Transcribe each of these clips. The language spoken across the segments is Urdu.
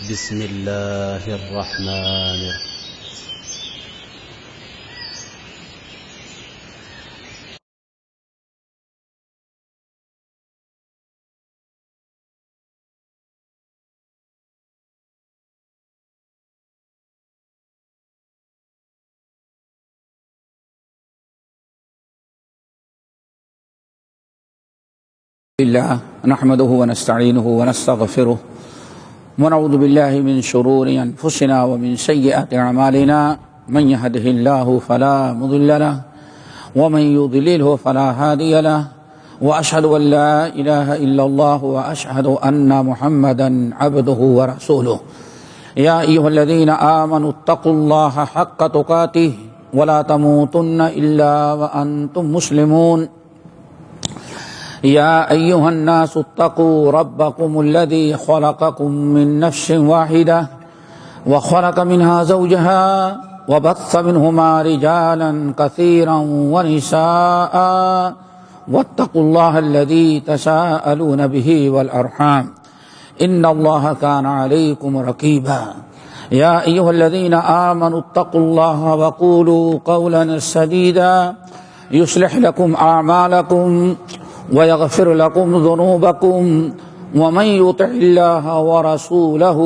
بسم الله الرحمن الرحيم. الله نحمده ونستعينه ونستغفره ونعوذ بالله من شرور أنفسنا ومن سيئات أعمالنا من يهده الله فلا مضل له ومن يضلله فلا هادي له وأشهد أن لا إله إلا الله وأشهد أن محمدا عبده ورسوله. يا أيها الذين آمنوا اتقوا الله حق تقاته ولا تموتن إلا وأنتم مسلمون. يا أيها الناس اتقوا ربكم الذي خلقكم من نفس واحدة وخلق منها زوجها وبث منهما رجالا كثيرا ونساء واتقوا الله الذي تساءلون به والأرحام إن الله كان عليكم رقيبا. يا أيها الذين آمنوا اتقوا الله وقولوا قولا سديدا يصلح لكم أعمالكم ويغفر لكم ذنوبكم ومن يطع الله ورسوله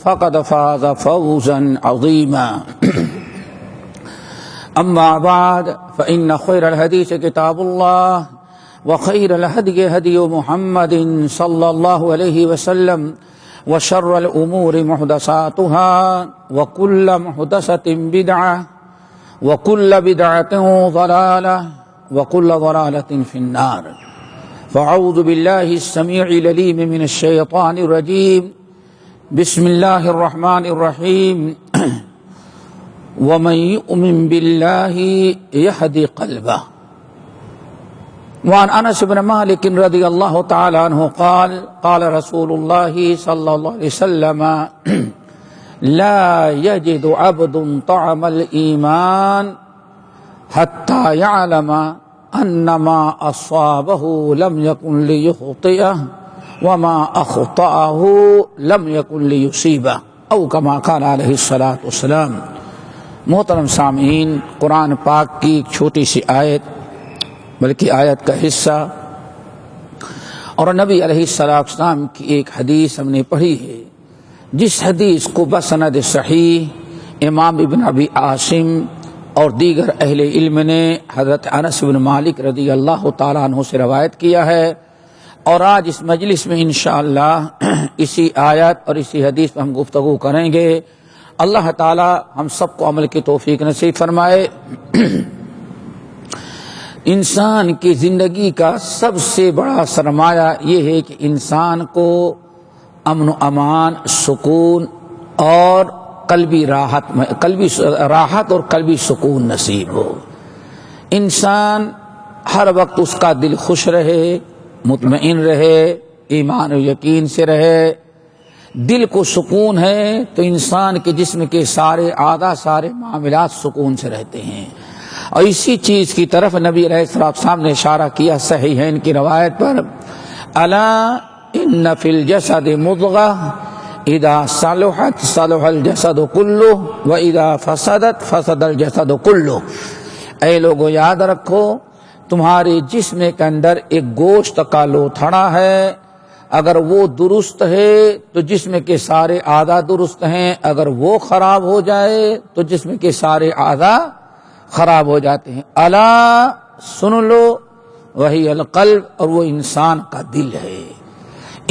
فقد فاز فوزا عظيما. أما بعد فإن خير الحديث كتاب الله وخير الهدي هدي محمد صلى الله عليه وسلم وشر الأمور محدثاتها وكل محدثة بدعة وكل بدعة ضلالة وكل ضلالة في النار. فأعوذ بالله السميع العليم من الشيطان الرجيم. بسم الله الرحمن الرحيم. ومن يؤمن بالله يهدي قلبه. وعن أنس بن مالك رضي الله تعالى عنه قال قال رسول الله صلى الله عليه وسلم لا يجد عبد طعم الإيمان حتى يعلم أن ما أصابه لم يكن ليخطئه وما أخطأه لم يكن ليصيبه أو كما قال عليه الصلاة والسلام. محترم سامعین، قرآن پاک کی ایک چھوٹی سی آیت بلکہ آیت کا حصہ اور نبی علیہ السلام کی ایک حدیث ہم نے پڑھی ہے، جس حدیث کو بسند صحیح امام ابن ابی عاصم اور دیگر اہل علم نے حضرت انس بن مالک رضی اللہ تعالیٰ عنہ سے روایت کیا ہے، اور آج اس مجلس میں انشاءاللہ اسی آیت اور اسی حدیث پر ہم گفتگو کریں گے. اللہ تعالیٰ ہم سب کو عمل کی توفیق نصیب فرمائے. انسان کی زندگی کا سب سے بڑا سرمایہ یہ ہے کہ انسان کو امن و امان، سکون اور قلبی راحت اور قلبی سکون نصیب ہو. انسان ہر وقت اس کا دل خوش رہے، مطمئن رہے، ایمان و یقین سے رہے. دل کو سکون ہے تو انسان کے جسم کے سارے اعضاء، سارے معاملات سکون سے رہتے ہیں. اور اسی چیز کی طرف نبی علیہ السلام نے اشارہ کیا صحیحین کی روایت پر، الا ان فی الجسد مضغہ اذا صلحت صلح الجسد کلہ واذا فسدت فسد الجسد کلہ. اے لوگو یاد رکھو، تمہارے جسم کے اندر ایک گوشت کا لوتھڑا ہے، اگر وہ درست ہے تو جسم کے سارے اعضاء درست ہیں، اگر وہ خراب ہو جائے تو جسم کے سارے اعضاء خراب ہو جاتے ہیں. الا سن لو وہی القلب، اور وہ انسان کا دل ہے.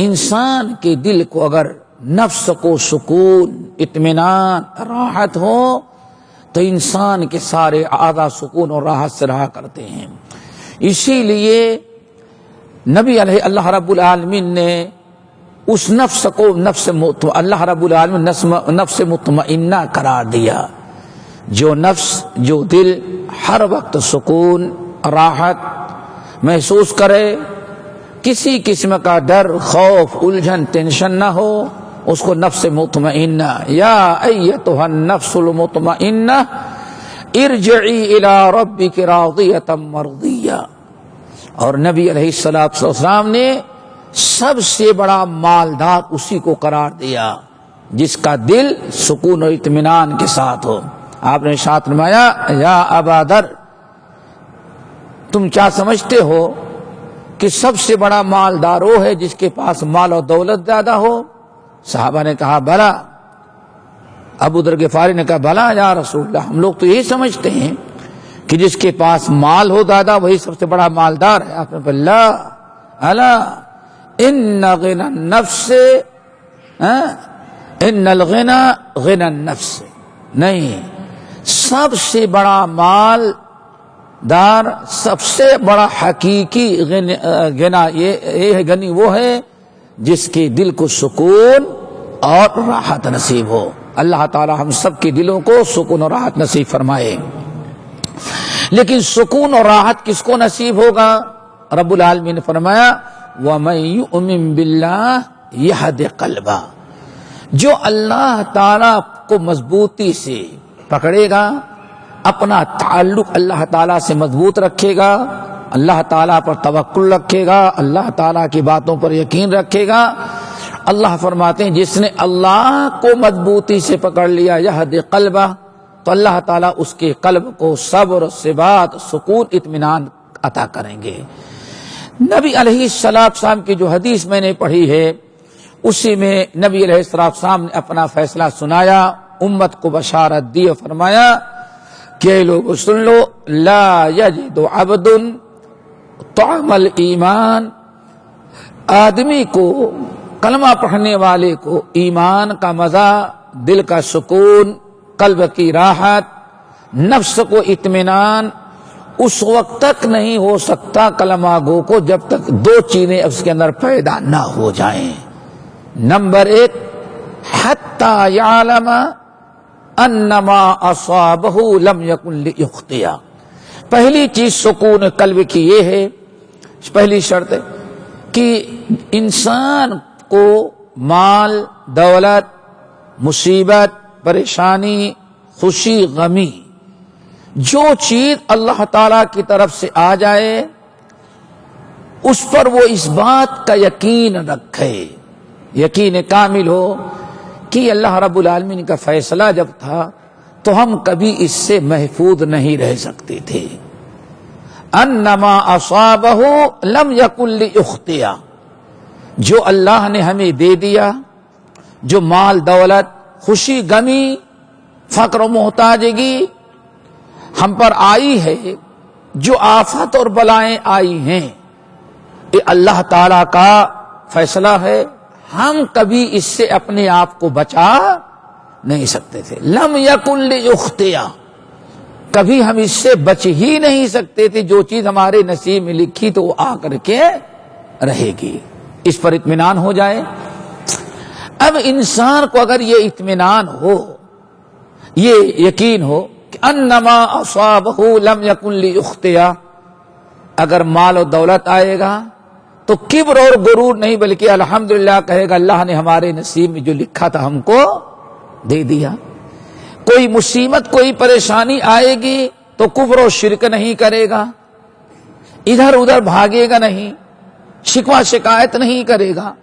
انسان کے دل کو اگر نفس کو سکون، اطمینان، راحت ہو تو انسان کے سارے اعضاء سکون اور راحت سے رہا کرتے ہیں. اسی لیے نبی علیہ اللہ رب العالمین نے اس نفس کو اللہ رب العالمین نفس مطمئنہ قرار دیا. جو نفس، جو دل ہر وقت سکون، راحت محسوس کرے، کسی قسم کا ڈر، خوف، الجھن، ٹینشن نہ ہو، اس کو نفس مطمئنہ، یا ایتھا النفس المطمئنہ ارجعی الی ربک راضیۃ مرضیہ. اور نبی علیہ السلام نے سب سے بڑا مالدار اسی کو قرار دیا جس کا دل سکون و اطمینان کے ساتھ ہو۔ آپ نے ارشاد فرمایا یا ابا ذر، تم کیا سمجھتے ہو کہ سب سے بڑا مالدار وہ ہے جس کے پاس مال و دولت زیادہ ہو؟ صحابہ نے کہا بلا۔ ابو ذر غفاری نے کہا بلا یا رسول اللہ، ہم لوگ تو یہی سمجھتے ہیں کہ جس کے پاس مال ہو زیادہ وہی سب سے بڑا مالدار ہے۔ آپ نے کہا لا الا ان غنى النفس ان الغنى غنى النفس، نہیں، سب سے بڑا مال دار، سب سے بڑا حقیقی غنا یہ ہے، غنی وہ ہے جس کے دل کو سکون اور راحت نصیب ہو۔ اللہ تعالی ہم سب کے دلوں کو سکون اور راحت نصیب فرمائے۔ لیکن سکون اور راحت کس کو نصیب ہوگا؟ رب العالمین نے فرمایا وَمَن يُؤْمِن بِاللَّهِ يَهْدِ قَلْبَهُ، جو اللہ تعالی کو مضبوطی سے پکڑے گا، اپنا تعلق اللہ تعالیٰ سے مضبوط رکھے گا، اللہ تعالیٰ پر توکل رکھے گا، اللہ تعالیٰ کی باتوں پر یقین رکھے گا، اللہ فرماتے ہیں جس نے اللہ کو مضبوطی سے پکڑ لیا یہد قلبہ، تو اللہ تعالیٰ اس کے قلب کو صبر، ثبات، سکون، اطمینان عطا کریں گے۔ نبی علیہ السلام کی جو حدیث میں نے پڑھی ہے اسی میں نبی علیہ السلام نے اپنا فیصلہ سنایا، امت کو بشارت دی اور فرمایا کہ لوگ سن لو لا یجد عبد طعم الایمان، آدمی کو، کلمہ پڑھنے والے کو ایمان کا مزہ، دل کا سکون، قلب کی راحت، نفس کو اطمینان اس وقت تک نہیں ہو سکتا کلمہ گو کو جب تک دو چیزیں اس کے اندر پیدا نہ ہو جائیں۔ نمبر ایک حتی یعلم انما اصابہ لم یکن لیخطئ، پہلی چیز سکون قلب کی یہ ہے، پہلی شرط ہے کہ انسان کو مال، دولت، مصیبت، پریشانی، خوشی، غمی، جو چیز اللہ تعالی کی طرف سے آ جائے اس پر وہ اس بات کا یقین رکھے، یقین کامل ہو کہ اللہ رب العالمین کا فیصلہ جب تھا تو ہم کبھی اس سے محفوظ نہیں رہ سکتے تھے۔ انما اصابہ لم یکن لیخطئ، جو اللہ نے ہمیں دے دیا، جو مال، دولت، خوشی، غمی، فقر و محتاجگی ہم پر آئی ہے، جو آفت اور بلائیں آئی ہیں، یہ اللہ تعالی کا فیصلہ ہے، ہم کبھی اس سے اپنے آپ کو بچا نہیں سکتے تھے۔ لم یکن لیخطئ، کبھی ہم اس سے بچ ہی نہیں سکتے تھے، جو چیز ہمارے نصیب میں لکھی تو وہ آ کر کے رہے گی، اس پر اطمینان ہو جائے۔ اب انسان کو اگر یہ اطمینان ہو، یہ یقین ہو کہ انما اصابہ لم یکن لیخطئ، اگر مال و دولت آئے گا تو کبر اور غرور نہیں بلکہ الحمدللہ کہے گا اللہ نے ہمارے نصیب میں جو لکھا تھا ہم کو دے دیا۔ کوئی مصیبت، کوئی پریشانی آئے گی تو کفر و شرک نہیں کرے گا، ادھر ادھر بھاگے گا نہیں، شکوہ شکایت نہیں کرے گا،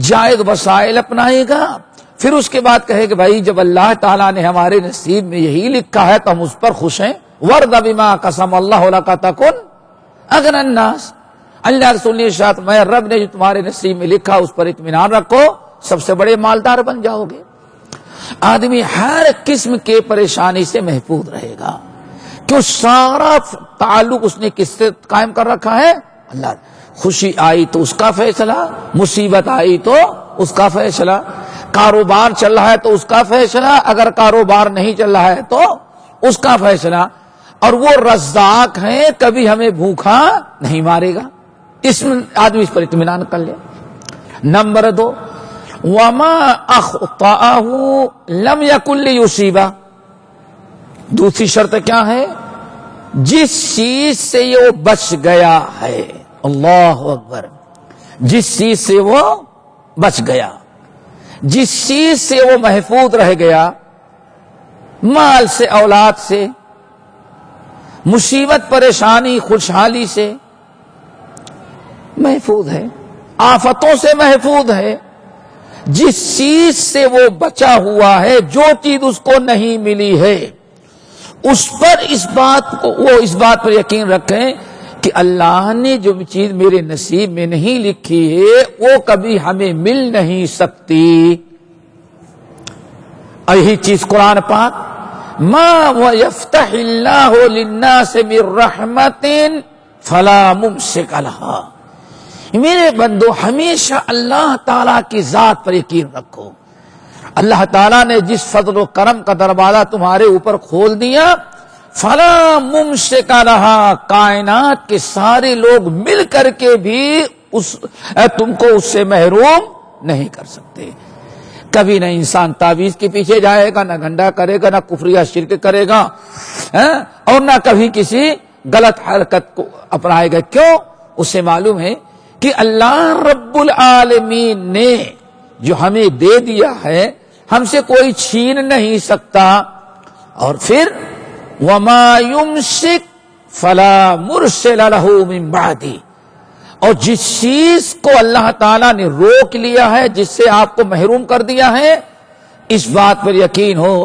جائز وسائل اپنائے گا، پھر اس کے بعد کہے کہ بھائی جب اللہ تعالیٰ نے ہمارے نصیب میں یہی لکھا ہے تو ہم اس پر خوش ہیں۔ وَرْضَ بِمَا قَسَمَ اللَّهُ لَكَ تَكُنْ أَغْنَى النَّاسِ، اللہ رسول نے ارشاد میں رب نے جو تمہارے نصیب میں لکھا اس پر اطمینان رکھو، سب سے بڑے مالدار بن جاؤ گے۔ آدمی ہر قسم کے پریشانی سے محفوظ رہے گا، کیوں سارا تعلق اس نے کس سے قائم کر رکھا ہے؟ اللہ۔ خوشی آئی تو اس کا فیصلہ، مصیبت آئی تو اس کا فیصلہ، کاروبار چل رہا ہے تو اس کا فیصلہ، اگر کاروبار نہیں چل رہا ہے تو اس کا فیصلہ، اور وہ رزاق ہیں، کبھی ہمیں بھوکا نہیں مارے گا، اس میں آدمی اس پر اطمینان کر لے۔ نمبر 2 وما اخطأہ لم یکن لیصیبہ، دوسری شرط کیا ہے؟ جس چیز سے یہ بچ گیا ہے، اللہ اکبر، جس چیز سے وہ بچ گیا، جس چیز سے وہ محفوظ رہ گیا، مال سے، اولاد سے، مصیبت، پریشانی، خوشحالی سے محفوظ ہے، آفتوں سے محفوظ ہے، جس چیز سے وہ بچا ہوا ہے، جو چیز اس کو نہیں ملی ہے، اس پر اس بات پر یقین رکھیں کہ اللہ نے جو چیز میرے نصیب میں نہیں لکھی ہے وہ کبھی ہمیں مل نہیں سکتی۔ یہی چیز قرآن پاک ما وَيَفْتَحِ اللَّهُ لِلنَّاسِ مِن رَحْمَةٍ فَلَا مُمْسِكَ لَهَا۔ میرے بندو ہمیشہ اللہ تعالیٰ کی ذات پر یقین رکھو۔ اللہ تعالیٰ نے جس فضل و کرم کا دروازہ تمہارے اوپر کھول دیا، فَلَا مُمْسِكَ لَهَا، کائنات کے سارے لوگ مل کر کے بھی تم کو اس سے محروم نہیں کر سکتے۔ کبھی نہ انسان تعویذ کے پیچھے جائے گا، نہ گھنٹا کرے گا، نہ کفریہ شرک کرے گا، اور نہ کبھی کسی غلط حرکت کو اپنائے گا۔ کیوں؟ اسے معلوم ہے کہ اللہ رب العالمین نے جو ہمیں دے دیا ہے ہم سے کوئی چھین نہیں سکتا۔ اور پھر وَمَا يُمْسِكْ فَلَا مُرْسِلَ لَهُ مِن بَعْدِهِ، اور جس چیز کو اللہ تعالیٰ نے روک لیا ہے، جس سے آپ کو محروم کر دیا ہے، اس بات پر یقین ہو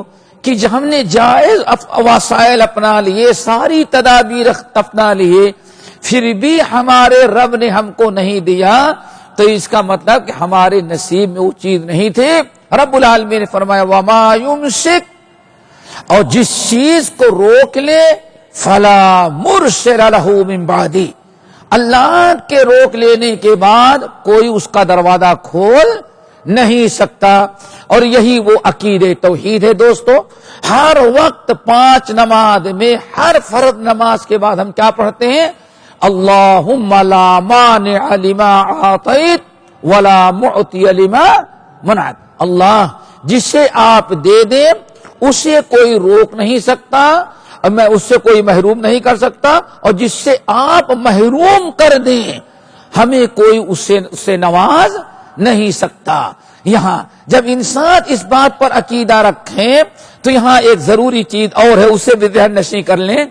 کہ جب ہم نے جائز وسائل اپنا لیے، ساری تدابیر اپنا لیے، پھر بھی ہمارے رب نے ہم کو نہیں دیا، تو اس کا مطلب کہ ہمارے نصیب میں وہ چیز نہیں تھی۔ رب العالمین نے فرمایا وَمَا يُمْسِكْ، اور جس چیز کو روک لے فَلَا مُرْسِلَ لَهُ مِن بَعْدِهِ، اللہ کے روک لینے کے بعد کوئی اس کا دروازہ کھول نہیں سکتا۔ اور یہی وہ عقید توحید ہے دوستو۔ ہر وقت 5 نماز میں ہر فرض نماز کے بعد ہم کیا پڑھتے ہیں؟ اللہم لا مانع لما اعطیت ولا معطی لما منعت۔ اللہ جسے آپ دے دیں اسے کوئی روک نہیں سکتا، میں اس سے کوئی محروم نہیں کر سکتا، اور جس سے آپ محروم کر دیں ہمیں کوئی اس سے نواز نہیں سکتا۔ یہاں جب انسان اس بات پر عقیدہ رکھیں تو یہاں ایک ضروری چیز اور ہے، اسے بھی ذہن نشین کر لیں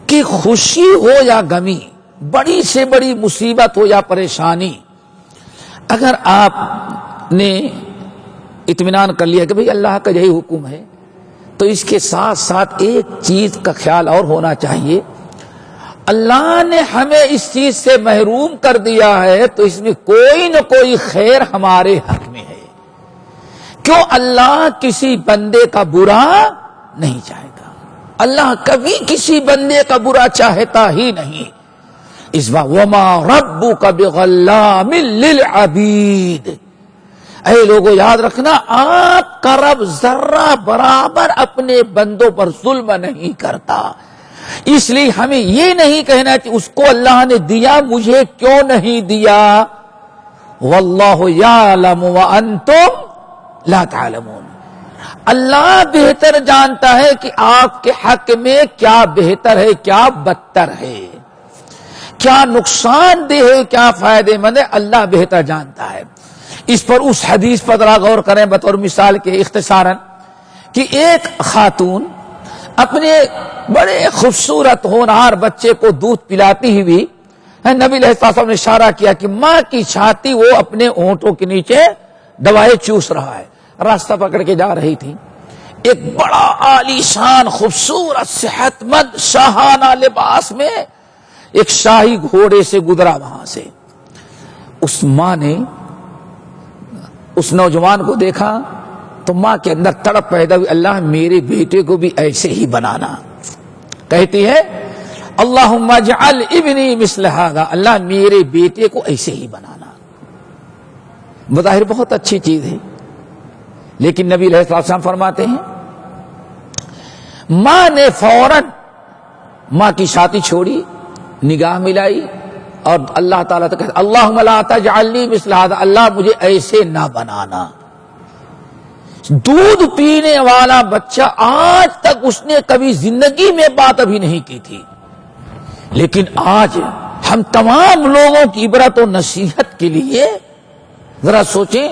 کہ خوشی ہو یا غمی، بڑی سے بڑی مصیبت ہو یا پریشانی، اگر آپ نے اطمینان کر لیا کہ بھئی اللہ کا یہی حکم ہے، تو اس کے ساتھ ساتھ ایک چیز کا خیال اور ہونا چاہیے، اللہ نے ہمیں اس چیز سے محروم کر دیا ہے تو اس میں کوئی نہ کوئی خیر ہمارے حق میں ہے۔ کیوں؟ اللہ کسی بندے کا برا نہیں چاہے گا، اللہ کبھی کسی بندے کا برا چاہتا ہی نہیں۔ اس بات وما ربک بغلام للعبید، اے لوگوں یاد رکھنا آپ کا رب ذرہ برابر اپنے بندوں پر ظلم نہیں کرتا۔ اس لیے ہمیں یہ نہیں کہنا کہ اس کو اللہ نے دیا مجھے کیوں نہیں دیا۔ واللہ یعلم وانتم لا تعلمون، اللہ بہتر جانتا ہے کہ آپ کے حق میں کیا بہتر ہے، کیا بدتر ہے، کیا نقصان دہ ہے، کیا فائدہ مند ہے، اللہ بہتر جانتا ہے۔ اس پر اس حدیث پر ذرا غور کریں بطور مثال کے اختصاراً کہ ایک خاتون اپنے بڑے خوبصورت ہونہار بچے کو دودھ پلاتی ہوئی نبی علیہ السلام نے اشارہ کیا کہ ماں کی چھاتی وہ اپنے ہونٹوں کے نیچے دوائیں چوس رہا ہے۔ راستہ پکڑ کے جا رہی تھی، ایک بڑا عالی شان خوبصورت صحت مند شاہانہ لباس میں ایک شاہی گھوڑے سے گزرا وہاں سے۔ اس ماں نے اس نوجوان کو دیکھا تو ماں کے اندر تڑپ پیدا ہوئی، اللہ میرے بیٹے کو بھی ایسے ہی بنانا۔ کہتی ہے اللہم اجعل ابنی مثل ھذا، اللہ میرے بیٹے کو ایسے ہی بنانا۔ بظاہر بہت اچھی چیز ہے، لیکن نبی علیہ السلام فرماتے ہیں ماں نے فوراً ماں کی چھاتی چھوڑی، نگاہ ملائی اور اللہ تعالیٰ تو کہتا اللہم لا تجعلنی مثل ھذا، اللہ مجھے ایسے نہ بنانا۔ دودھ پینے والا بچہ آج تک اس نے کبھی زندگی میں بات ابھی نہیں کی تھی، لیکن آج ہم تمام لوگوں کی عبرت و نصیحت کے لیے ذرا سوچیں،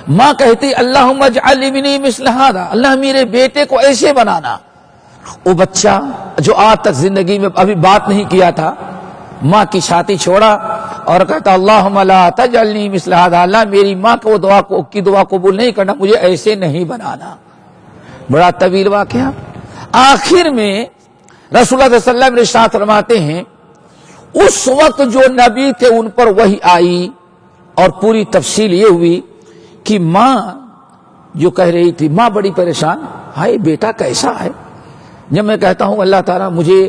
ماں کہتی اللہم اجعل ابنی مثل ھذا، اللہ میرے بیٹے کو ایسے بنانا۔ وہ بچہ جو آج تک زندگی میں ابھی بات نہیں کیا تھا، ماں کی چھاتی چھوڑا اور کہتا اللہم لا تجعلنی مثل ھذا، اللہ میری ماں کو دعا قبول نہیں کرنا، مجھے ایسے نہیں بنانا. بڑا طویل واقعہ. آخر میں رسول اللہ صلی اللہ علیہ وسلم ارشاد فرماتے ہیں اس وقت جو نبی تھے ان پر وحی آئی اور پوری تفصیل یہ ہوئی کہ ماں جو کہہ رہی تھی، ماں بڑی پریشان، ہائے بیٹا کیسا ہے. جب میں کہتا ہوں اللہ تعالیٰ مجھے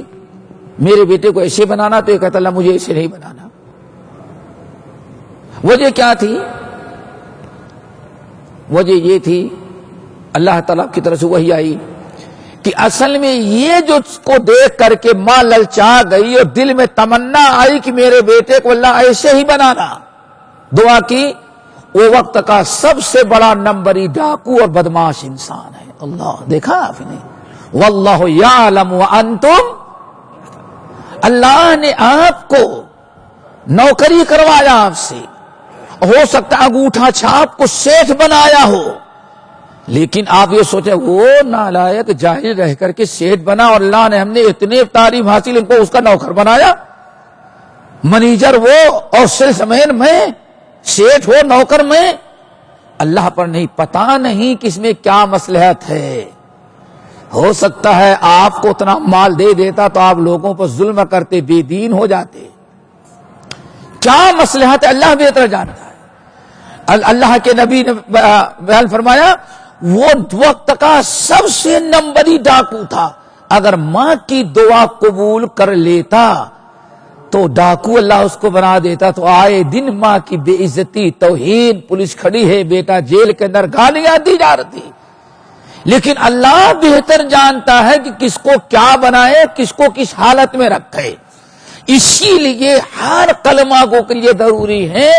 میرے بیٹے کو ایسے بنانا، تو یہ کہتا اللہ مجھے ایسے نہیں بنانا. وجہ کیا تھی؟ وجہ یہ تھی اللہ تعالیٰ کی طرف سے وحی آئی کہ اصل میں یہ جو کو دیکھ کر کے ماں للچا گئی اور دل میں تمنا آئی کہ میرے بیٹے کو اللہ ایسے ہی بنانا، دعا کی، وہ وقت کا سب سے بڑا نمبری ڈاکو اور بدماش انسان ہے. اللہ دیکھا آپ نے، واللہ یعلم وانتم، اللہ نے آپ کو نوکری کروایا آپ سے، ہو سکتا انگوٹھا چھاپ کو سیٹھ بنایا ہو، لیکن آپ یہ سوچیں وہ نالائق جاہل رہ کر کے سیٹھ بنا اور اللہ نے ہم نے اتنے تعریف حاصل ان کو اس کا نوکر بنایا. منیجر وہ اور سیلس مین میں، سیٹھ ہو نوکر میں. اللہ پر نہیں، پتا نہیں کہ اس میں کیا مصلحت ہے. ہو سکتا ہے آپ کو اتنا مال دے دیتا تو آپ لوگوں پر ظلم کرتے، بے دین ہو جاتے. کیا مصلحت ہے اللہ بہتر جانتا ہے. اللہ کے نبی نے بیان فرمایا وہ وقت کا سب سے نمبری ڈاکو تھا. اگر ماں کی دعا قبول کر لیتا تو ڈاکو اللہ اس کو بنا دیتا. تو آئے دن ماں کی بے عزتی، توہین، پولیس کھڑی ہے، بیٹا جیل کے اندر، گالیاں دی جا رہی. لیکن اللہ بہتر جانتا ہے کہ کس کو کیا بنائے، کس کو کس حالت میں رکھے. اسی لیے ہر کلمہ گو کے لیے ضروری ہے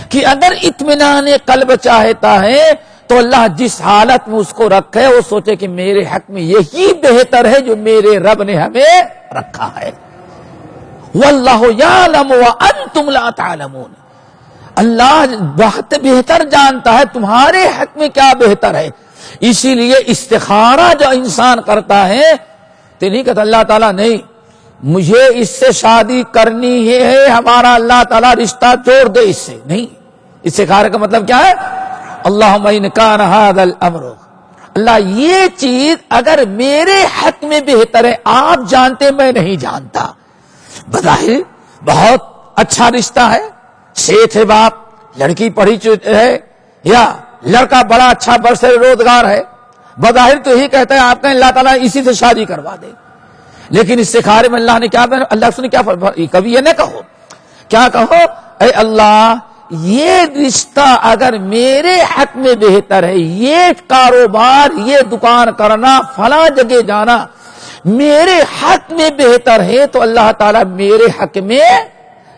کہ اگر اطمینان قلب چاہتا ہے تو اللہ جس حالت میں اس کو رکھے وہ سوچے کہ میرے حق میں یہی بہتر ہے جو میرے رب نے ہمیں رکھا ہے. واللہ یعلم وانتم لا تعلمون، اللہ بہت بہتر جانتا ہے تمہارے حق میں کیا بہتر ہے. اسی لیے استخارہ جو انسان کرتا ہے تو نہیں کہتا اللہ تعالیٰ نہیں مجھے اس سے شادی کرنی ہے، ہمارا اللہ تعالیٰ رشتہ جوڑ دے اس سے. نہیں، استخارہ کا مطلب کیا ہے؟ اللہم ان کان ھذا الامر، اللہ یہ چیز اگر میرے حق میں بہتر ہے، آپ جانتے میں نہیں جانتا. بظاہر بہت اچھا رشتہ ہے، سیٹھ ہے باپ، لڑکی پڑھی ہے، یا لڑکا بڑا اچھا برسر روزگار ہے، بظاہر تو یہی کہتا ہے آپ کہیں اللہ تعالیٰ اسی سے شادی کروا دے. لیکن استخارے میں اللہ نے کیا بنا، اللہ نے کیا فرمایا، کبھی یہ نہ کہو، کیا کہو، اے اللہ یہ رشتہ اگر میرے حق میں بہتر ہے، یہ کاروبار، یہ دکان کرنا، فلاں جگہ جانا میرے حق میں بہتر ہے تو اللہ تعالیٰ میرے حق میں،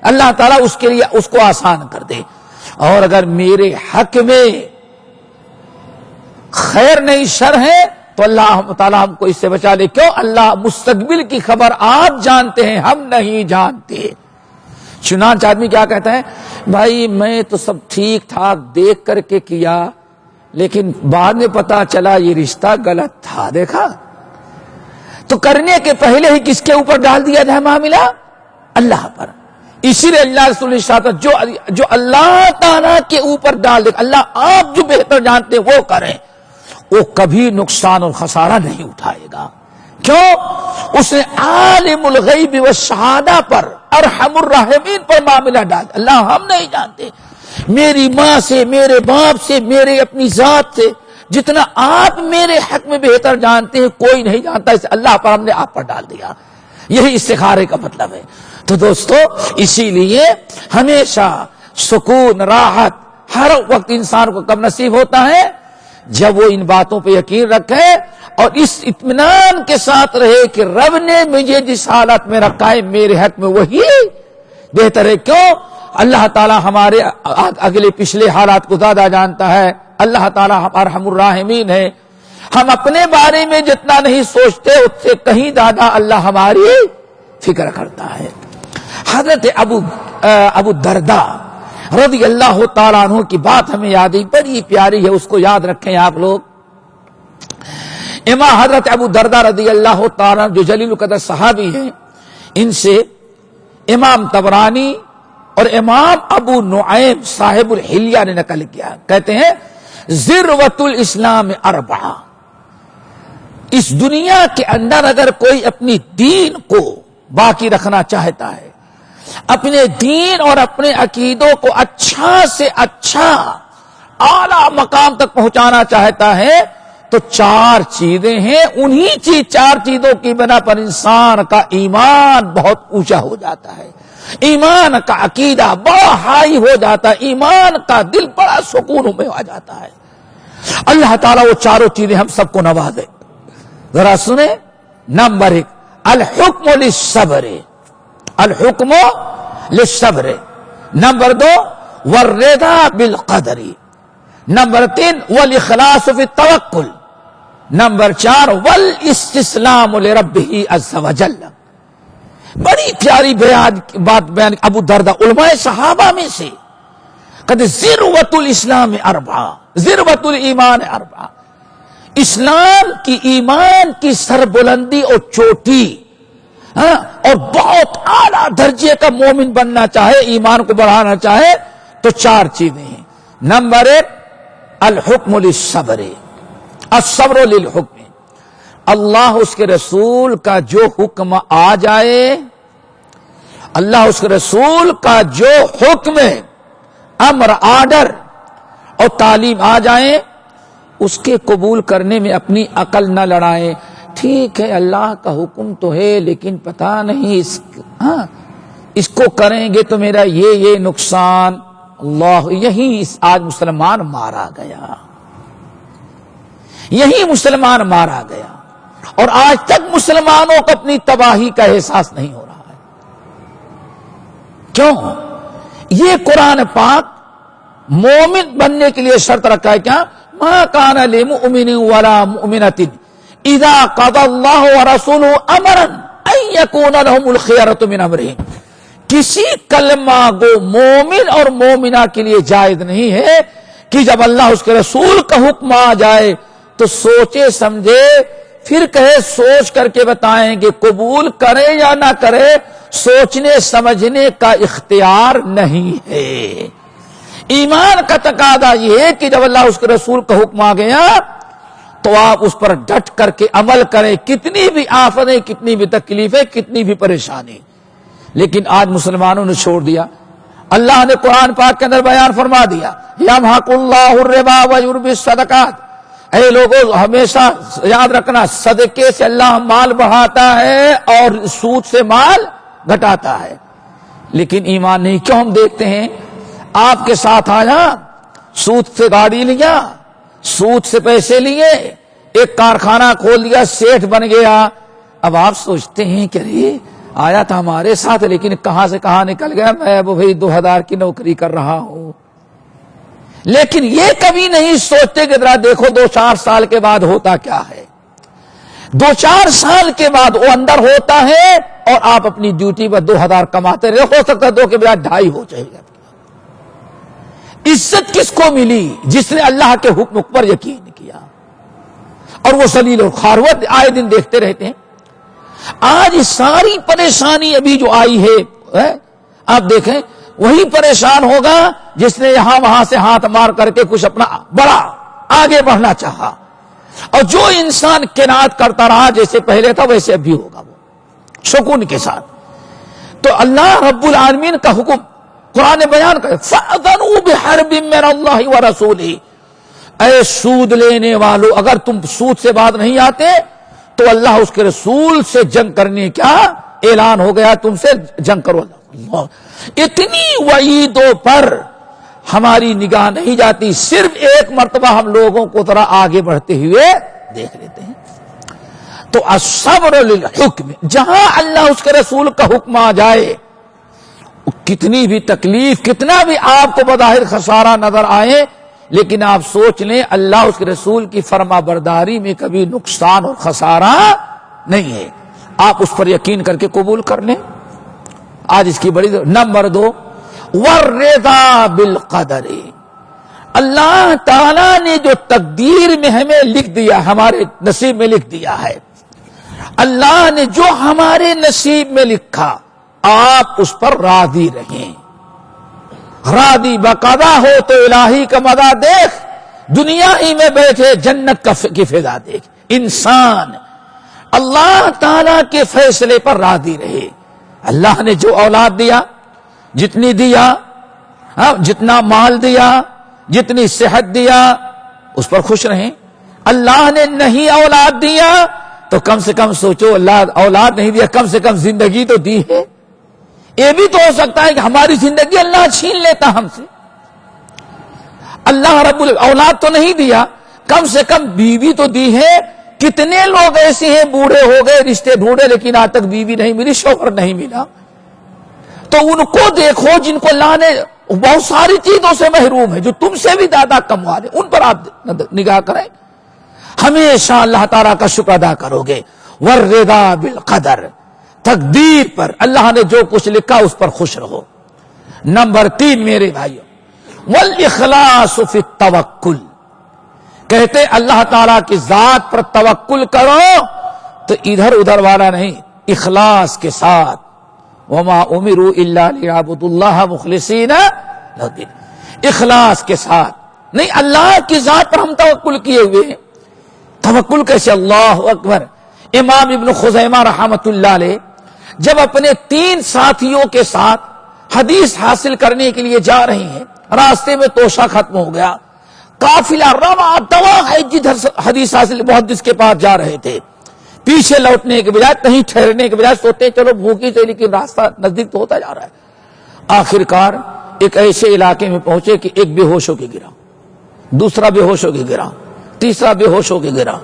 اللہ تعالیٰ اس کے لیے اس کو آسان کر دے. اور اگر میرے حق میں خیر نہیں شر ہے تو اللہ تعالیٰ ہم کو اس سے بچا لے. کیوں؟ اللہ مستقبل کی خبر آپ جانتے ہیں، ہم نہیں جانتے. چنانچہ آدمی کیا کہتا ہے، بھائی میں تو سب ٹھیک ٹھاک دیکھ کر کے کیا لیکن بعد میں پتا چلا یہ رشتہ غلط تھا. دیکھا تو کرنے کے پہلے ہی کس کے اوپر ڈال دیا جائے معاملہ؟ اللہ پر. اسی لیے اللہ رسول جو اللہ تعالیٰ کے اوپر ڈال دے، اللہ آپ جو بہتر جانتے وہ کریں، وہ کبھی نقصان اور خسارہ نہیں اٹھائے گا. کیوں؟ اس نے عالم الغیب والشہادہ پر، ارحم الراحمین پر معاملہ ڈال. اللہ ہم نہیں جانتے، میری ماں سے، میرے باپ سے، میرے اپنی ذات سے جتنا آپ میرے حق میں بہتر جانتے ہیں کوئی نہیں جانتا. اسے اللہ پر ہم نے آپ پر ڈال دیا. یہی استخارے کا مطلب ہے. تو دوستو اسی لیے ہمیشہ سکون، راحت ہر وقت انسان کو کب نصیب ہوتا ہے؟ جب وہ ان باتوں پہ یقین رکھے اور اس اطمینان کے ساتھ رہے کہ رب نے مجھے جس حالت میں رکھا ہے میرے حق میں وہی بہتر ہے. کیوں؟ اللہ تعالیٰ ہمارے اگلے پچھلے حالات کو زیادہ جانتا ہے. اللہ تعالیٰ ارحم الراحمین ہے. ہم اپنے بارے میں جتنا نہیں سوچتے اس سے کہیں زیادہ اللہ ہماری فکر کرتا ہے. حضرت ابو درداء رضی اللہ تعالیٰ عنہ کی بات ہمیں یاد ہے، بڑی پیاری ہے، اس کو یاد رکھیں آپ لوگ. امام حضرت ابو درداء رضی اللہ تعالیٰ جو جلیل القدر صحابی ہیں، ان سے امام طبرانی اور امام ابو نعیم صاحب الحلیہ نے نقل کیا، کہتے ہیں ذروۃ الاسلام اربعہ، اس دنیا کے اندر اگر کوئی اپنی دین کو باقی رکھنا چاہتا ہے، اپنے دین اور اپنے عقیدوں کو اچھا سے اچھا اعلی مقام تک پہنچانا چاہتا ہے تو 4 چیزیں ہیں، انہی 4 چیزوں کی بنا پر انسان کا ایمان بہت اونچا ہو جاتا ہے، ایمان کا عقیدہ بڑا ہائی ہو جاتا ہے، ایمان کا دل بڑا سکون میں آ جاتا ہے۔ اللہ تعالیٰ وہ 4 چیزیں ہم سب کو نوازے۔ ذرا سنیں، نمبر 1 الحکم للصبر، الحکم للصبر، نمبر 2 والرضا بالقدر، نمبر 3 والاخلاص فی التوکل، نمبر 4 والاستسلام لربہ عز وجل۔ بڑی پیاری بات بیان ابو درداء علماء صحابہ میں سے، کہتے ذروۃ الاسلام اربعہ، ذروۃ الایمان اربعہ، اسلام کی ایمان کی سربلندی اور چوٹی، اور بہت اعلیٰ درجے کا مومن بننا چاہے، ایمان کو بڑھانا چاہے تو 4 چیزیں ہیں۔ نمبر 1 الحکم للصبر، الصبر للحکم، اللہ اس کے رسول کا جو حکم آ جائے، اللہ اس کے رسول کا جو حکم، امر، آرڈر اور تعلیم آ جائیں، اس کے قبول کرنے میں اپنی عقل نہ لڑائیں۔ ٹھیک ہے اللہ کا حکم تو ہے لیکن پتہ نہیں اس کو کریں گے تو میرا یہ نقصان، اللہ، یہی آج مسلمان مارا گیا، یہی مسلمان مارا گیا، اور آج تک مسلمانوں کو اپنی تباہی کا احساس نہیں ہو رہا ہے۔ کیوں؟ یہ قرآن پاک مومن بننے کے لیے شرط رکھا ہے، کیا؟ ما کان لمؤمن ولا مؤمنۃ اذا قضى اللہ ورسولہ امرا ان یکون لهم الخیرۃ من امرہم، کسی کلمہ گو مومن اور مومنہ کے لیے جائز نہیں ہے کہ جب اللہ اس کے رسول کا حکم آ جائے تو سوچے سمجھے پھر کہے سوچ کر کے بتائیں گے، قبول کرے یا نہ کرے، سوچنے سمجھنے کا اختیار نہیں ہے۔ ایمان کا تقاضا یہ ہے کہ جب اللہ اس کے رسول کا حکم آ گیا تو آپ اس پر ڈٹ کر کے عمل کریں، کتنی بھی آفتیں، کتنی بھی تکلیفیں، کتنی بھی پریشانی۔ لیکن آج مسلمانوں نے چھوڑ دیا۔ اللہ نے قرآن پاک کے اندر بیان فرما دیا، یمحق اللہ الربا ویربی الصدقات، اے لوگوں ہمیشہ یاد رکھنا، صدقے سے اللہ مال بڑھاتا ہے اور سود سے مال گھٹاتا ہے۔ لیکن ایمان نہیں۔ کیوں؟ ہم دیکھتے ہیں آپ کے ساتھ آیا، سود سے گاڑی لیا، سود سے پیسے لیے، ایک کارخانہ کھول دیا، سیٹھ بن گیا۔ اب آپ سوچتے ہیں کہ ارے آیا تھا ہمارے ساتھ لیکن کہاں سے کہاں نکل گیا، میں اب بھائی 2000 کی نوکری کر رہا ہوں۔ لیکن یہ کبھی نہیں سوچتے کہ ذرا دیکھو 2-4 سال کے بعد ہوتا کیا ہے۔ 2-4 سال کے بعد وہ اندر ہوتا ہے اور آپ اپنی ڈیوٹی پر 2000 کماتے رہے، ہو سکتا ہے 2 کے بعد 2.5 ہو جائے گا۔ عزت کس کو ملی؟ جس نے اللہ کے حکم پر یقین کیا، اور وہ ذلیل اور خاروت آئے دن دیکھتے رہتے ہیں۔ آج ساری پریشانی ابھی جو آئی ہے آپ دیکھیں، وہی پریشان ہوگا جس نے یہاں وہاں سے ہاتھ مار کر کے کچھ اپنا بڑا آگے بڑھنا چاہا، اور جو انسان قناعت کرتا رہا جیسے پہلے تھا ویسے اب بھی ہوگا، وہ سکون کے ساتھ۔ تو اللہ رب العالمین کا حکم قرآن بیان کرے، فَأَذَنُوا بِحَرْبٍ مِّنَ اللَّهِ وَرَسُولِهِ، اے سود لینے والو، اگر تم سود سے بعد نہیں آتے تو اللہ اس کے رسول سے جنگ کرنے کیا اعلان ہو گیا، تم سے جنگ کرو۔ اللہ، اتنی وعیدوں پر ہماری نگاہ نہیں جاتی، صرف ایک مرتبہ ہم لوگوں کو ذرا آگے بڑھتے ہوئے دیکھ لیتے ہیں۔ تو الصبر للحکم، جہاں اللہ اس کے رسول کا حکم آ جائے، کتنی بھی تکلیف، کتنا بھی آپ کو بظاہر خسارہ نظر آئے، لیکن آپ سوچ لیں اللہ اس کے رسول کی فرما برداری میں کبھی نقصان اور خسارہ نہیں ہے۔ آپ اس پر یقین کر کے قبول کر لیں۔ آج اس کی بڑی نمبر 2 والرضا بالقدر، اللہ تعالی نے جو تقدیر میں ہمیں لکھ دیا، ہمارے نصیب میں لکھ دیا ہے، اللہ نے جو ہمارے نصیب میں لکھا، آپ اس پر راضی رہیں۔ راضی بقضا ہو تو الہی کا مدہ دیکھ، دنیا ہی میں بیٹھے جنت کی فضا دیکھ۔ انسان اللہ تعالی کے فیصلے پر راضی رہے۔ اللہ نے جو اولاد دیا، جتنی دیا، جتنا مال دیا، جتنی صحت دیا، اس پر خوش رہیں۔ اللہ نے نہیں اولاد دیا تو کم سے کم سوچو، اللہ اولاد نہیں دیا، کم سے کم زندگی تو دی ہے۔ یہ بھی تو ہو سکتا ہے کہ ہماری زندگی اللہ چھین لیتا ہم سے۔ اللہ رب اولاد تو نہیں دیا، کم سے کم بیوی تو دی ہے۔ کتنے لوگ ایسے ہیں بوڑھے ہو گئے، رشتے ڈھونڈے لیکن آج تک بیوی نہیں ملی، شوہر نہیں ملا۔ تو ان کو دیکھو جن کو اللہ نے بہت ساری چیزوں سے محروم ہے، جو تم سے بھی زیادہ کموا دے، ان پر آپ نگاہ کریں۔ ہمیشہ اللہ تعالیٰ کا شکر ادا کرو گے۔ والرضا بالقدر، تقدیر پر اللہ نے جو کچھ لکھا اس پر خوش رہو۔ نمبر 3 میرے بھائیوں، والاخلاص فی التوکل، کہتے اللہ تعالیٰ کی ذات پر توکل کرو تو ادھر ادھر والا نہیں، اخلاص کے ساتھ۔ وما امروا الا ليعبدوا الله مخلصین لہ الدین، اخلاص کے ساتھ نہیں، اللہ کی ذات پر ہم توکل کیے ہوئے ہیں۔ توکل کیسے؟ اللہ اکبر۔ امام ابن خزیمہ رحمۃ اللہ علیہ جب اپنے 3 ساتھیوں کے ساتھ حدیث حاصل کرنے کے لیے جا رہے ہیں، راستے میں توشہ ختم ہو گیا، قافلہ رواں دواں ہے، جدھر حدیث حاصل محدث کے پاس جا رہے تھے، پیچھے لوٹنے کے بجائے، کہیں ٹھہرنے کے بجائے سوچتے چلو بھوکی تھے لیکن راستہ نزدیک تو ہوتا جا رہا ہے۔ آخر کار ایک ایسے علاقے میں پہنچے کہ ایک بے ہوش ہو کے گرا، دوسرا بے ہوش ہو کے گرا، تیسرا بے ہوش ہو کے گرا۔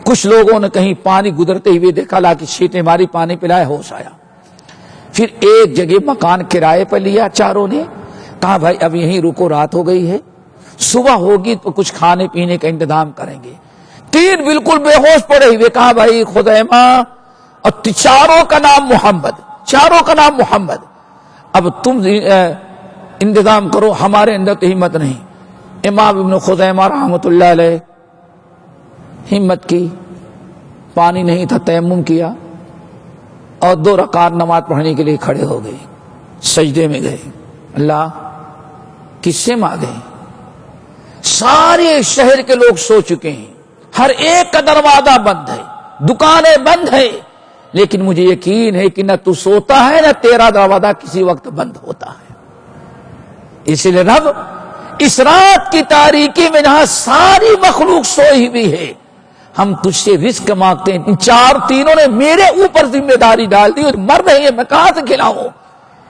کچھ لوگوں نے کہیں پانی گزرتے ہوئے دیکھا، لا کی چھینٹیں ماری، پانی پلائے، ہوش آیا۔ پھر ایک جگہ مکان کرائے پر لیا چاروں نے، کہا بھائی اب یہیں رکو، رات ہو گئی ہے، صبح ہوگی تو کچھ کھانے پینے کا انتظام کریں گے۔ 3 بالکل بے ہوش پڑے ہوئے، کہا بھائی خزیمہ، اور چاروں کا نام محمد، چاروں کا نام محمد، اب تم انتظام کرو، ہمارے اندر تو ہمت نہیں۔ امام ابن خزیمہ رحمۃ اللہ علیہ ہمت کی، پانی نہیں تھا، تیمم کیا اور 2 رکعت نماز پڑھنے کے لیے کھڑے ہو گئے، سجدے میں گئے۔ اللہ کس سے مانگے؟ سارے شہر کے لوگ سو چکے ہیں، ہر ایک کا دروازہ بند ہے، دکانیں بند ہے، لیکن مجھے یقین ہے کہ نہ تو سوتا ہے نہ تیرا دروازہ کسی وقت بند ہوتا ہے۔ اس لیے رب اس رات کی تاریکی میں جہاں ساری مخلوق سوئی ہوئی ہے، ہم تجھ سے رزق مانگتے ہیں۔ تینوں نے میرے اوپر ذمہ داری ڈال دی، مر رہے ہیں، میں کہاں سے کھلاؤں؟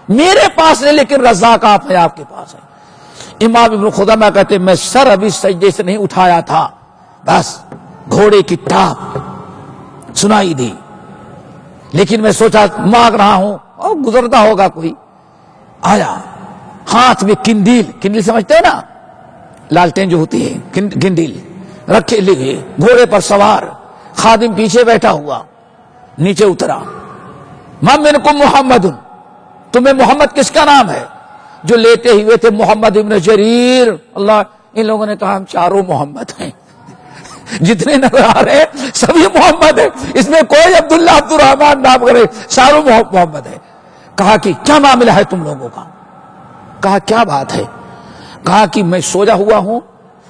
میرے پاس نہیں، لیکن رزاق آپ ہے، آپ کے پاس ہے۔ امام ابن خزیمہ کہتے میں سر ابھی سجدے سے نہیں اٹھایا تھا، بس گھوڑے کی ٹاپ سنائی دی، لیکن میں سوچا مانگ رہا ہوں اور گزرتا ہوگا کوئی، آیا ہاتھ میں کندیل سمجھتے ہو نا، لالٹین جو ہوتی ہے، کندیل رکھے لگے، گھوڑے پر سوار، خادم پیچھے بیٹھا ہوا، نیچے اترا، من منکم محمد، تمہیں محمد کس کا نام ہے؟ جو لیتے ہوئے تھے محمد ابن جریر۔ اللہ، ان لوگوں نے کہا ہم چاروں محمد ہیں، جتنے نظر آ رہے ہیں سبھی محمد ہیں، اس میں کوئی عبداللہ عبد الرحمن نام کرے، چاروں محمد ہیں۔ کہا کہ کیا معاملہ ہے تم لوگوں کا؟ کہا کیا بات ہے؟ کہا کہ میں سویا ہوا ہوں،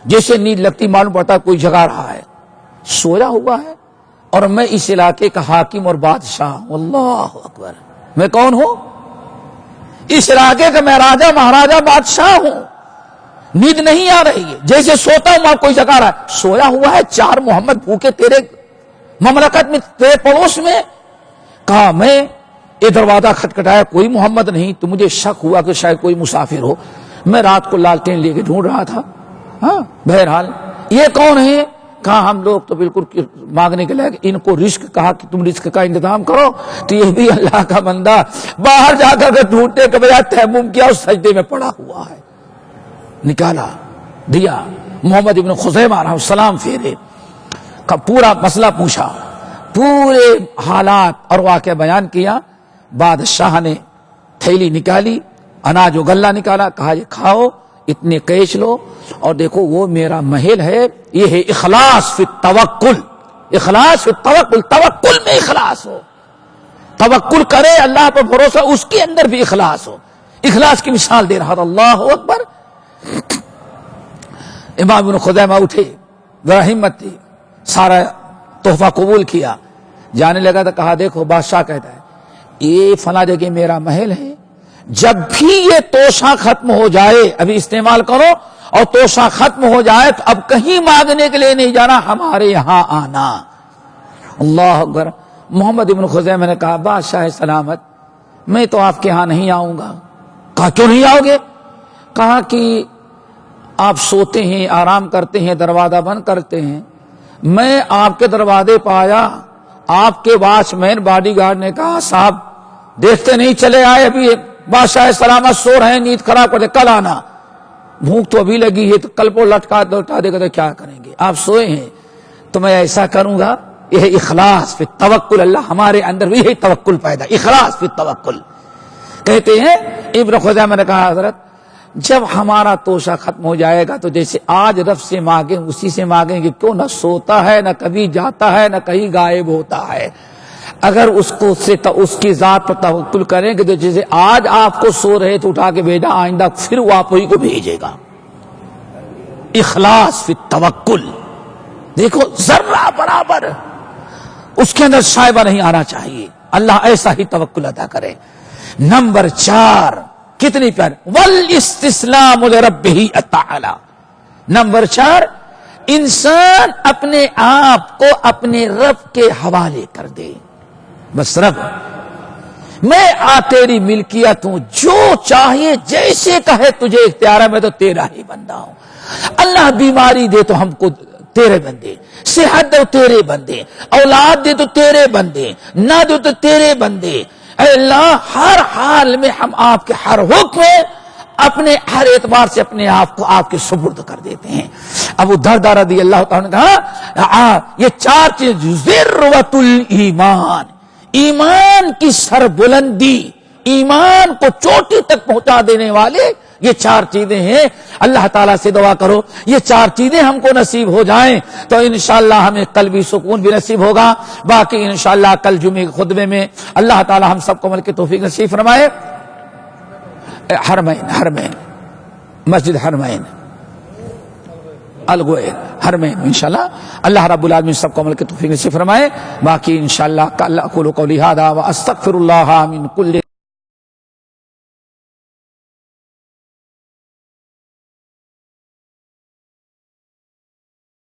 جیسے نیند لگتی معلوم پڑتا کوئی جگا رہا ہے، سویا ہوا ہے، اور میں اس علاقے کا حاکم اور بادشاہ ہوں۔ اللہ اکبر، میں کون ہوں؟ اس علاقے کا میں راجہ مہاراجہ بادشاہ ہوں، نیند نہیں آ رہی ہے، جیسے سوتا ہوں وہاں کوئی جگا رہا ہے، سویا ہوا ہے، 4 محمد بھوکے تیرے مملکت میں، تیرے پڑوس میں۔ کہا میں یہ دروازہ کھٹکھٹایا، کوئی محمد نہیں، تو مجھے شک ہوا کہ شاید کوئی مسافر ہو، میں رات کو لالٹین لے کے ڈھونڈ رہا تھا۔ ہاں بہرحال یہ کون ہے؟ کہا ہم لوگ تو بالکل مانگنے کے لائق، ان کو رزق، کہا کہ تم رزق کا انتظام کرو، تو یہ بھی اللہ کا بندہ باہر جا کر ڈھونڈنے کے بجائے تیمم کیا اور سجدے میں پڑا ہوا ہے، نکالا دیا۔ محمد ابن خزیمہ علیہ السلام پھیرے کا پورا مسئلہ پوچھا، پورے حالات اور واقعہ بیان کیا۔ بادشاہ نے تھیلی نکالی، اناج و غلہ نکالا، کہا یہ کھاؤ، اتنے کیش لو، اور دیکھو وہ میرا محل ہے، یہ ہے اخلاص فی التوکل، اخلاص فی التوکل، توکل میں اخلاص ہو، توکل کرے اللہ پر بھروسہ، اس کے اندر بھی اخلاص ہو۔ اخلاص کی مثال دے رہا تھا. اللہ اکبر. امام ابن خزیمہ اٹھے, ذرا ہمت تھی, سارا تحفہ قبول کیا, جانے لگا تو کہا دیکھو بادشاہ کہتا ہے یہ فلاں جگہ میرا محل ہے, جب بھی یہ توشہ ختم ہو جائے ابھی استعمال کرو, اور توشہ ختم ہو جائے تو اب کہیں مانگنے کے لیے نہیں جانا, ہمارے یہاں آنا. اللہ اکبر. محمد ابن خزیمہ نے کہا بادشاہ سلامت میں تو آپ کے ہاں نہیں آؤں گا. کہا کیوں نہیں آؤ گے؟ کہا کہ آپ سوتے ہیں, آرام کرتے ہیں, دروازہ بند کرتے ہیں, میں آپ کے دروازے پہ آیا, آپ کے واچ مین باڈی گارڈ نے کہا صاحب دیکھتے نہیں چلے آئے, ابھی بادشاہ سلامت سو رہے ہیں, نیند خراب کرتے, کل آنا. بھوک تو ابھی لگی ہے تو کل کو لٹکا دے گا تو کیا کریں گے, آپ سوئے ہیں تو میں ایسا کروں گا. یہ اخلاص فی التوکل, اللہ ہمارے اندر بھی یہی توکل پیدا, اخلاص فی التوکل. کہتے ہیں ابن خزیمہ نے کہا حضرت جب ہمارا توشہ ختم ہو جائے گا تو جیسے آج رب سے مانگیں اسی سے مانگیں گے, کیوں نہ سوتا ہے نہ کبھی جاتا ہے نہ کہیں غائب ہوتا ہے. اگر اس کی ذات پر توکل کریں گے تو جیسے آج آپ کو سو رہے تو اٹھا کے بھیجا, آئندہ پھر وہ آپ ہی کو بھیجے گا. اخلاص فی التوکل. دیکھو ذرہ برابر اس کے اندر شائبہ نہیں آنا چاہیے. اللہ ایسا ہی توکل عطا کرے. نمبر 4 کتنی پیار, والاستسلام لربہ تعالی. نمبر 4 انسان اپنے آپ کو اپنے رب کے حوالے کر دے. بس رب میں تیری ملکیت ہوں, جو چاہیے جیسے کہے تجھے اختیار ہے, میں تو تیرا ہی بندہ ہوں. اللہ بیماری دے تو ہم کو تیرے بندے, صحت دے تو تیرے بندے, اولاد دے تو تیرے بندے, نہ دے تو تیرے بندے. اے اللہ ہر حال میں ہم آپ کے ہر حکم میں اپنے ہر اعتبار سے اپنے آپ کو آپ کے سپرد کر دیتے ہیں. ابو درداء رضی اللہ تعالیٰ نے کہا یہ 4 چیز, ذروۃ الایمان, ایمان کی سربلندی, ایمان کو چوٹی تک پہنچا دینے والے یہ 4 چیزیں ہیں. اللہ تعالیٰ سے دعا کرو یہ 4 چیزیں ہم کو نصیب ہو جائیں تو انشاءاللہ ہمیں قلبی سکون بھی نصیب ہوگا. باقی انشاءاللہ کل جمعے کے خطبے میں اللہ تعالیٰ ہم سب کو عمل کی توفیق نصیب فرمائے. حرمین مسجد حرمین الگوئے حرمین انشاءاللہ اللہ رب العالمین سب کو عمل کی توفیق نصیب فرمائے. باقی انشاءاللہ اقول قولی ھذا واستغفر اللہ من کل